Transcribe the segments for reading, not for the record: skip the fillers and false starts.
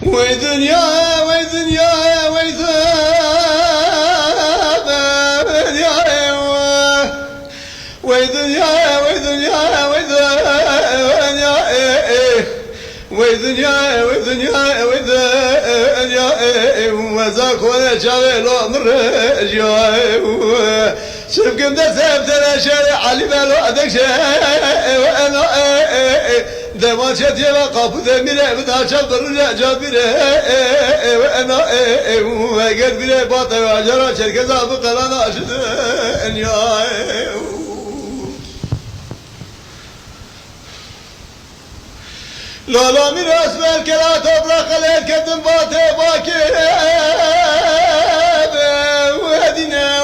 وي دنيا وي دنيا وي دنيا وي دنيا وي دنيا وي دنيا وي دنيا وي دنيا وي دنيا وزاك ولا شاغل عمر جوا شوف كم دسمت انا شارع علي بالو ادك شيء وانا دما شتي وقف دمير بدا شبر جابر وانا وقد بلا باطل واجرا شركه زاب قلانا اشد يا لا ميراث بالكلا تبرق عليك كدم باطل باكي وهدينا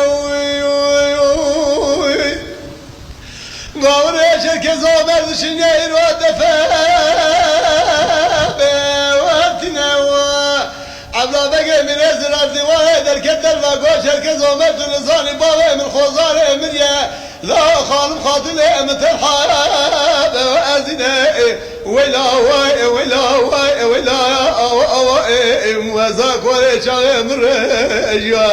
قاور شركة زوبر دشنير ودفا وهدينا عبلا بقى من ازرار زواهد الكدر وقو شركة زوبر تنزاني باوي من خوزار امريا لا خالم خاطلي مترحاب وازنا ولا واي ولا واي ولا وزاك ولا شاغي مرجع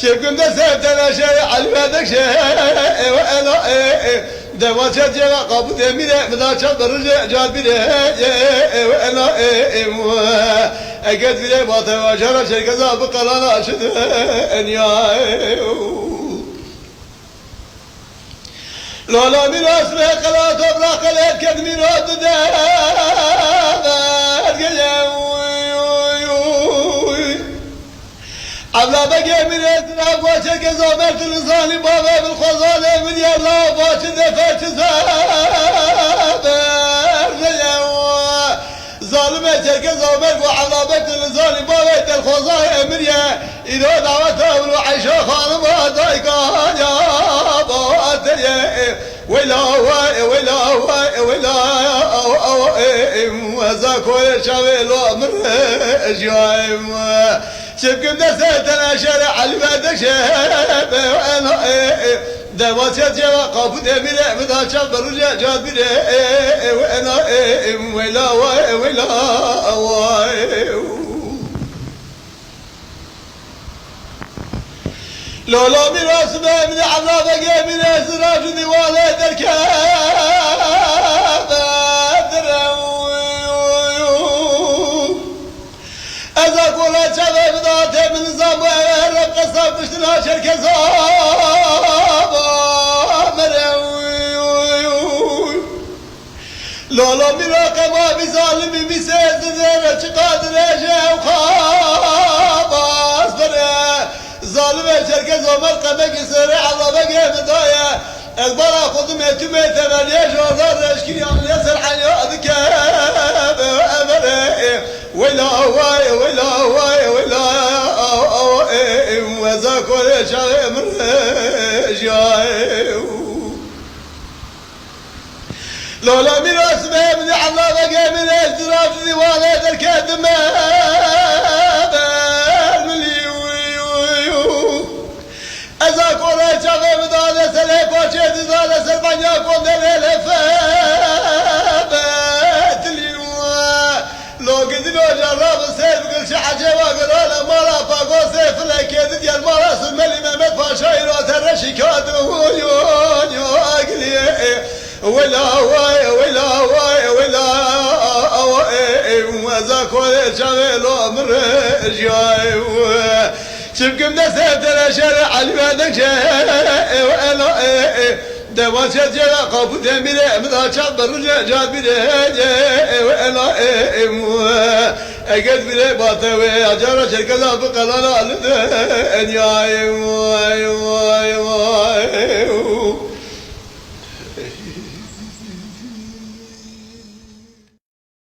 شبكم دسمت انا شيء على هذاك شيء وانا دواشة جوا قابو دمير مدا شبر جابر وانا اجد بلا باطل وجرى شركه زاب قلانا اشد انيا لا ميراث قلا تبرق عليك كدمي رد عبلا بقى من ازرق وشك زوبرت لساني بابا بالخزانة من يلا باش دفعت زابر ظالم شك زوبرت وعبلا بقى لساني بابا الخزانة من يا إذا دعوته وروحيشا خانم دايكان يا باتي ولا ولا ولا وزاك ولا شاويل وامر جايم شبكم دسات انا شارع على بدك شاب وانا دواسة جوا قابو دمير مدا شبر جابر وانا ولا ولا لولا ميراث من عذاب بقى من اسراف ديوانه دركاب ازاك ولا شباب ذات من نظام رب قصاب اشتنا شركه صاب لولا ميراث ما بظالم بسيد زين قادر اجا وخاب اصبر ظالم شركة زمر قدك سريع الله بقى بداية البرا خذ ميتو ثمانية جوزار رشكي يوم يسر حياتك ولا واي ولا واي ولا وزاك ولا شاغي من جاي لولا ميراث ما من الله بقى من اجتراف ديوانه الكدمه ازاك ولا شاغي بداله سلي باچه داله سربانيا كوندل لو قد لو جرب السيف قل شحجه وقراله مالا باقو سيف لكيد ديال مالا سملي مهمد باشا يروت الرشيكات يو اقلي ولا واي ولا واي ولا وزاك ولا شاغي لو امر جاي شبكم دسمت انا شارع على بدك شيء وانا دواشة جوا قابو دمير مدا شبر جابر وانا اجد بلا باطل واجرا شركه زاب قلانا الدنيا